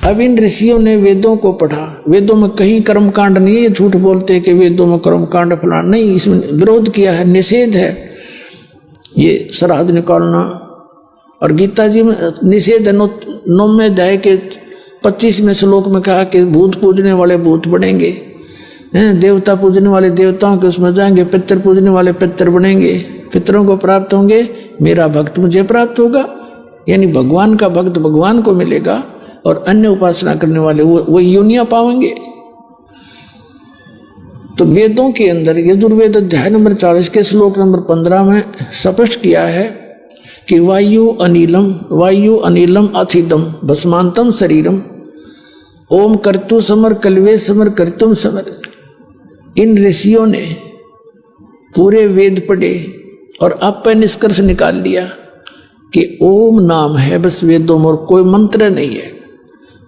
अब इन ऋषियों ने वेदों को पढ़ा, वेदों में कहीं कर्मकांड नहीं है, ये झूठ बोलते हैं कि वेदों में कर्मकांड फलाना नहीं, इसमें विरोध किया है, निषेध है ये श्राद्ध निकालना। और गीता जी में निषेध है, 9वें अध्याय के 25वें श्लोक में कहा कि भूत पूजने वाले भूत बनेंगे, देवता पूजने वाले देवताओं के उसमें जाएंगे, पितर पूजने वाले पितर बनेंगे, पितरों को प्राप्त होंगे, मेरा भक्त मुझे प्राप्त होगा, यानी भगवान का भक्त भगवान को मिलेगा, और अन्य उपासना करने वाले वो योनियां पाएंगे। तो वेदों के अंदर यजुर्वेद अध्याय नंबर 40 के श्लोक नंबर 15 में स्पष्ट किया है कि वायु अनिलम अथिदम भस्मांतम शरीरम ओम कर्तु समर कल्वे समर कर्तुम समर। इन ऋषियों ने पूरे वेद पढ़े और अब पर निष्कर्ष निकाल लिया कि ओम नाम है बस वेदों में, और कोई मंत्र नहीं है।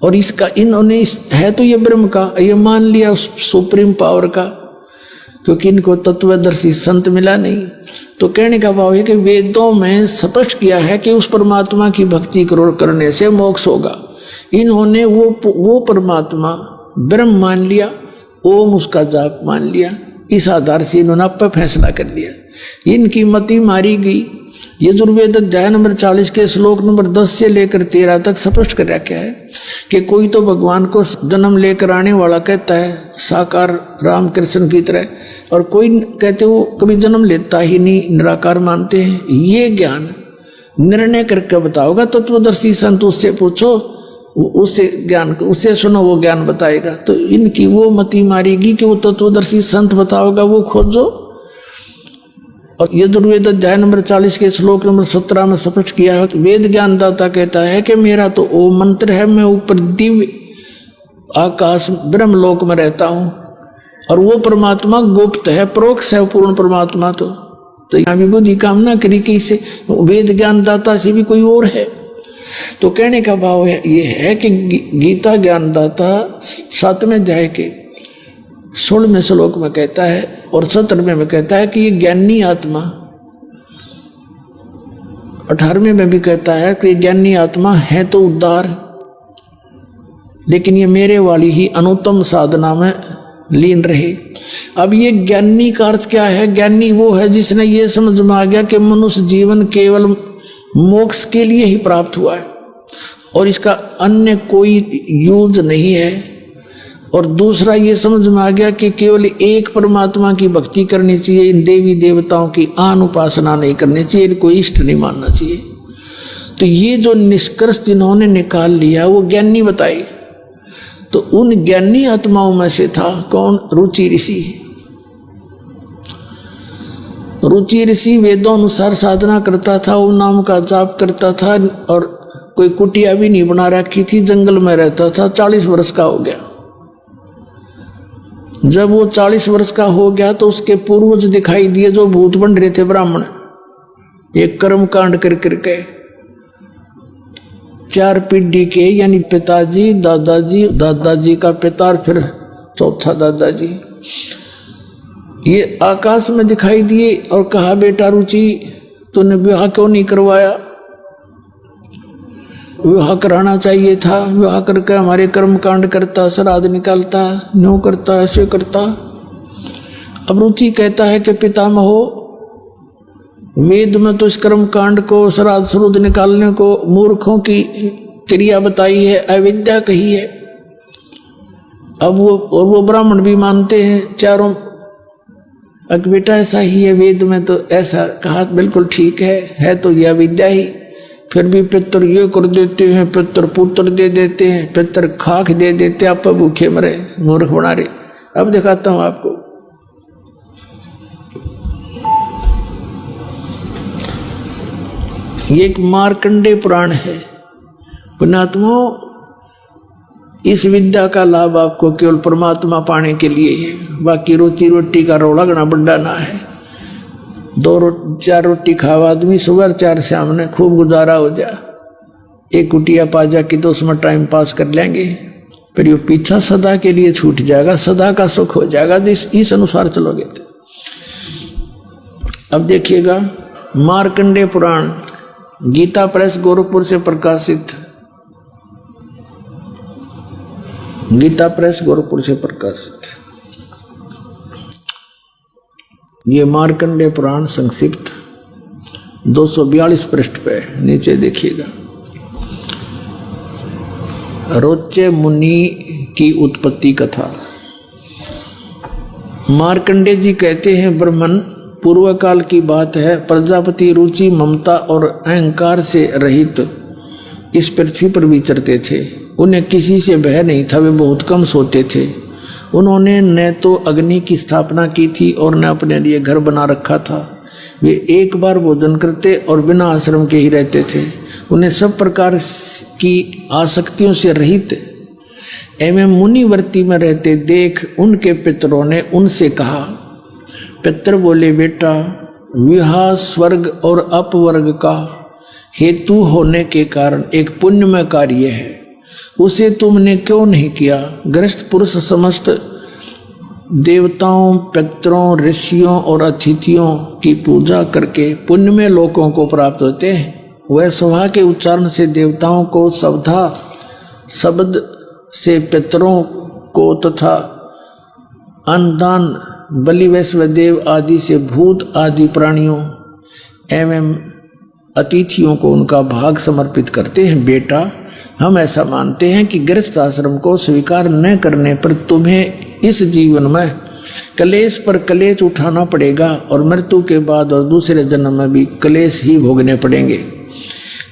और इसका इन्होंने है तो ये ब्रह्म का, ये मान लिया उस सुप्रीम पावर का, क्योंकि इनको तत्वदर्शी संत मिला नहीं। तो कहने का भाव है कि वेदों में स्पष्ट किया है कि उस परमात्मा की भक्ति करने से मोक्ष होगा। इन्होंने वो परमात्मा ब्रह्म मान लिया, ओम उसका जाप मान लिया, इस आधार से इन्होंने अब पर फैसला कर लिया। इनकी मति मारी गई। यजुर्वेद अध्याय नंबर 40 के श्लोक नंबर 10 से लेकर 13 तक स्पष्ट कर रखा है कि कोई तो भगवान को जन्म लेकर आने वाला कहता है, साकार राम कृष्ण की तरह, और कोई कहते वो कभी जन्म लेता ही नहीं, निराकार मानते हैं। ये ज्ञान निर्णय करके बताओगा तत्वदर्शी संत, उससे पूछो, उससे ज्ञान उससे सुनो, वो ज्ञान बताएगा। तो इनकी वो मति मारेगी कि वो तत्वदर्शी संत बताओगा, वो खोजो। और यजुर्वेद अध्याय नंबर 40 के श्लोक नंबर 17 में स्पष्ट किया है, वेद ज्ञानदाता कहता है कि मेरा तो ओम मंत्र है, मैं ऊपर दिव्य आकाश ब्रह्मलोक में रहता हूं, और वो परमात्मा गुप्त है, परोक्ष है पूर्ण परमात्मा। तो यहाँ भी बुद्धि कामना करी कि इसे वेद ज्ञानदाता से भी कोई और है। तो कहने का भाव है ये है कि गीता ज्ञानदाता 7वें अध्याय के 16वें श्लोक में कहता है और 17वें में कहता है कि ये ज्ञानी आत्मा, 18वें में भी कहता है कि ज्ञानी आत्मा है तो उद्धार, लेकिन ये मेरे वाली ही अनुत्तम साधना में लीन रहे। अब ये ज्ञानी का अर्थ क्या है? ज्ञानी वो है जिसने ये समझ में आ गया कि मनुष्य जीवन केवल मोक्ष के लिए ही प्राप्त हुआ है और इसका अन्य कोई यूज नहीं है। और दूसरा ये समझ में आ गया कि केवल एक परमात्मा की भक्ति करनी चाहिए, इन देवी देवताओं की आन उपासना नहीं करनी चाहिए, इनको इष्ट नहीं मानना चाहिए। तो ये जो निष्कर्ष जिन्होंने निकाल लिया वो ज्ञानी बताए। तो उन ज्ञानी आत्माओं में से था कौन? रुचि ऋषि। रुचि ऋषि वेदों अनुसार साधना करता था, ओम नाम का जाप करता था और कोई कुटिया भी नहीं बना रखी थी, जंगल में रहता था। 40 वर्ष का हो गया। जब वो 40 वर्ष का हो गया तो उसके पूर्वज दिखाई दिए जो भूत बन रहे थे ब्राह्मण, एक कर्म कांड कर करके 4 पीढ़ी के, यानी पिताजी, दादाजी, दादाजी का पिता और फिर चौथा दादाजी, ये आकाश में दिखाई दिए और कहा, बेटा रुचि तूने विवाह क्यों नहीं करवाया? विवाह कराना चाहिए था, विवाह करके हमारे कर्म कांड करता, श्राद्ध निकालता, न्यू करता, ऐसे करता। अब रुचि कहता है कि पितामहो, वेद में तो इस कर्म कांड को, श्राद्ध श्रुद्ध निकालने को मूर्खों की क्रिया बताई है, अविद्या कही है। अब वो ब्राह्मण भी मानते हैं चारों, अब बेटा ऐसा ही है, वेद में तो ऐसा कहा, बिल्कुल ठीक है तो यह अविद्या ही। फिर भी पितर ये कर देते हैं, पितर पुत्र दे देते हैं, पितर खाक दे देते, आप भूखे मरे, मूर्ख बना रहे। अब दिखाता हूं आपको। ये एक मार्कंडेय पुराण है। पुण्यात्मा, इस विद्या का लाभ आपको केवल परमात्मा पाने के लिए है, बाकी रोटी रोटी का रोला गना बड्डा ना है। 2-4 रोटी खाओ आदमी, सुबह 4 शाम ने खूब गुजारा हो जा। एक कुटिया पा जा कि तो उसमें टाइम पास कर लेंगे, फिर ये पीछा सदा के लिए छूट जाएगा, सदा का सुख हो जाएगा इस अनुसार चलोगे तो। अब देखिएगा, मार्कंडेय पुराण, गीता प्रेस गोरखपुर से प्रकाशित, गीता प्रेस गोरखपुर से प्रकाशित। ये मार्कंडेय पुराण संक्षिप्त 242 पृष्ठ पे नीचे देखिएगा। रोचे मुनि की उत्पत्ति कथा। मार्कंडेय जी कहते हैं, ब्रह्मन पूर्व काल की बात है, प्रजापति रुचि ममता और अहंकार से रहित इस पृथ्वी पर विचरते थे। उन्हें किसी से भय नहीं था, वे बहुत कम सोते थे। उन्होंने न तो अग्नि की स्थापना की थी और न अपने लिए घर बना रखा था। वे एक बार भोजन करते और बिना आश्रम के ही रहते थे। उन्हें सब प्रकार की आसक्तियों से रहित एवं मुनिवर्ती में रहते देख उनके पितरों ने उनसे कहा। पितर बोले, बेटा, विवाह स्वर्ग और अपवर्ग का हेतु होने के कारण एक पुण्यमय कार्य है, उसे तुमने क्यों नहीं किया? गृहस्थ पुरुष समस्त देवताओं, पितरों, ऋषियों और अतिथियों की पूजा करके पुण्यमय लोकों को प्राप्त होते हैं। वह सभा के उच्चारण से देवताओं को, सवधा शब्द से पितरों को तथा अन्नदान बलि वैश्वदेव आदि से भूत आदि प्राणियों एवं अतिथियों को उनका भाग समर्पित करते हैं। बेटा, हम ऐसा मानते हैं कि गृहस्थ आश्रम को स्वीकार न करने पर तुम्हें इस जीवन में कलेश पर कलेश उठाना पड़ेगा और मृत्यु के बाद और दूसरे जन्म में भी कलेश ही भोगने पड़ेंगे।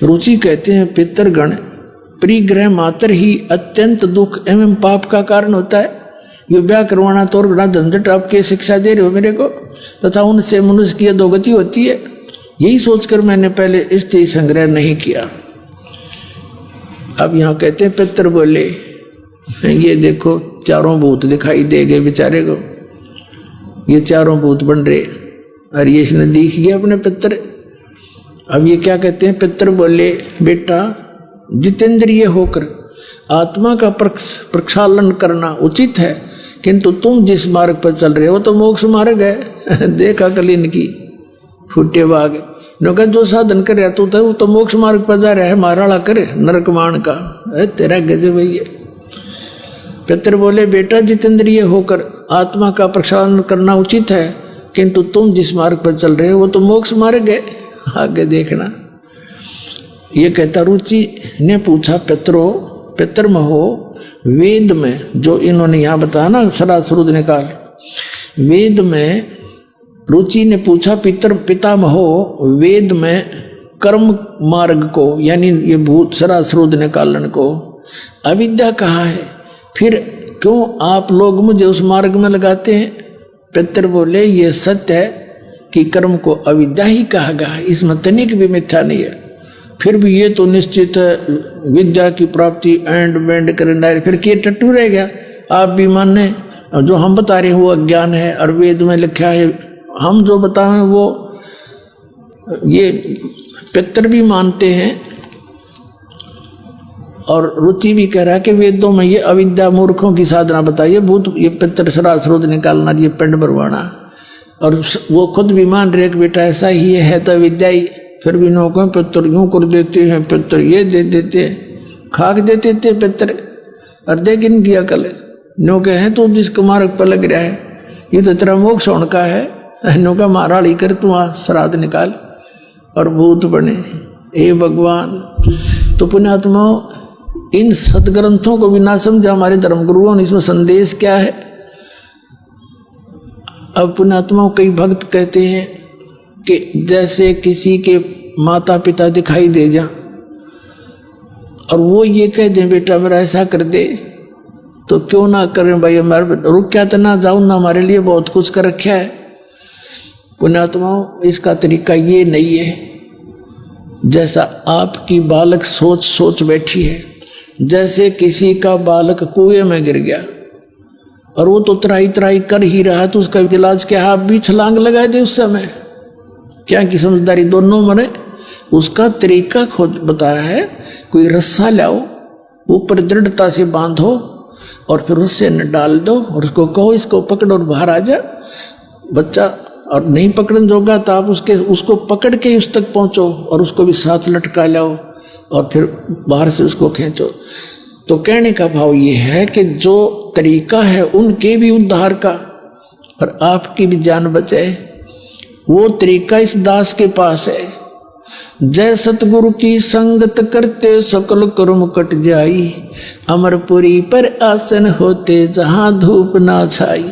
रुचि कहते हैं, पितरगण परिग्रह मात्र ही अत्यंत दुख एवं पाप का कारण होता है। ये ब्याह करवाना तो और बड़ा झंझट, आपके शिक्षा दे रहे हो मेरे को, तथा उनसे मनुष्य की अधोगति होती है। यही सोचकर मैंने पहले स्त्री संग्रह नहीं किया। अब यहाँ कहते हैं, पितर बोले, ये देखो चारों भूत दिखाई दे गए बेचारे को, ये चारों भूत बन रहे और ये इसने दिख गया अपने पितर। अब ये क्या कहते हैं? पितर बोले, बेटा, जितेंद्रिय होकर आत्मा का प्रक्षालन करना उचित है, किंतु तुम जिस मार्ग पर चल रहे हो तो मोक्ष मार्ग है। देखा कल इनकी फुटे बाग, जो साधन कर रहा था वो तो मोक्ष मार्ग पर जा रहा है, माराड़ा करे नरकमान का। तेरा गजब भैया। पितर बोले, बेटा, जितेंद्रिय होकर आत्मा का प्रक्षालन करना उचित है, किंतु तुम जिस मार्ग पर चल रहे हो वो तो मोक्ष मार्ग है, आगे देखना। ये कहता, रुचि ने पूछा, पितर महो, वेद में जो इन्होंने यहाँ बताया ना सरासरुद निकाल, वेद में रुचि ने पूछा, पिता महो, वेद में कर्म मार्ग को यानी ये भूत सरासरुद निकालन को अविद्या कहा है, फिर क्यों आप लोग मुझे उस मार्ग में लगाते हैं? पितर बोले, ये सत्य है कि कर्म को अविद्या ही कहा गया है, इसमें तनिक भी मिथ्या नहीं है। फिर भी ये तो निश्चित है विद्या की प्राप्ति एंड बैंड करना, फिर के टट्टू रह गया। आप भी माने जो हम बता रहे हैं वो अज्ञान है और वेद में लिखा है, हम जो बताएं वो ये पितर भी मानते हैं और रुचि भी कह रहा है कि वेदों में ये अविद्या मूर्खों की साधना बताइए, भूत ये पितर सरासरुद निकालना, ये पिंड भरवाना, और वो खुद भी मान रहे कि बेटा ऐसा ही है तो विद्या ही। फिर भी नौकों पितर यूँ कर देते हैं, पितर ये दे देते, खाक देते थे पितर, और देख किया कल नौके हैं तो जिसको मार्ग पर लग रहा है, ये तो तेरा मोक्ष होने का है, नौका मारा ली कर तू आ श्राद्ध निकाल और भूत बने। हे भगवान, तो पुण्यात्माओं, इन सदग्रंथों को भी ना समझा हमारे धर्म गुरुओं ने, इसमें संदेश क्या है? अब पुण्यात्माओं, कई भक्त कहते हैं कि जैसे किसी के माता पिता दिखाई दे जा और वो ये कह दे बेटा मेरा ऐसा कर दे, तो क्यों ना करें भाई, हमारे रुक क्या तो ना जाऊं ना, हमारे लिए बहुत कुछ कर रखा है। पुण्यात्माओं, इसका तरीका ये नहीं है जैसा आपकी बालक सोच बैठी है। जैसे किसी का बालक कुएं में गिर गया और वो तो त्राही कर ही रहा है, तो उसका इलाज क्या है? आप भी छलांग लगा दे उस समय, क्या की समझदारी, दोनों मरे। उसका तरीका खोज बताया है, कोई रस्सा लाओ, ऊपर दृढ़ता से बांधो और फिर उससे न डाल दो और उसको कहो इसको पकड़ और बाहर आ जा। बच्चा और नहीं पकड़न जोगा तो आप उसको पकड़ के उस तक पहुंचो और उसको भी साथ लटका लाओ और फिर बाहर से उसको खींचो। तो कहने का भाव ये है कि जो तरीका है उनके भी उद्धार का और आपकी भी जान बचे, वो तरीका इस दास के पास है। जय सतगुरु की संगत करते सकल कर्म कट जाई, अमरपुरी पर आसन होते जहां धूप ना छाई।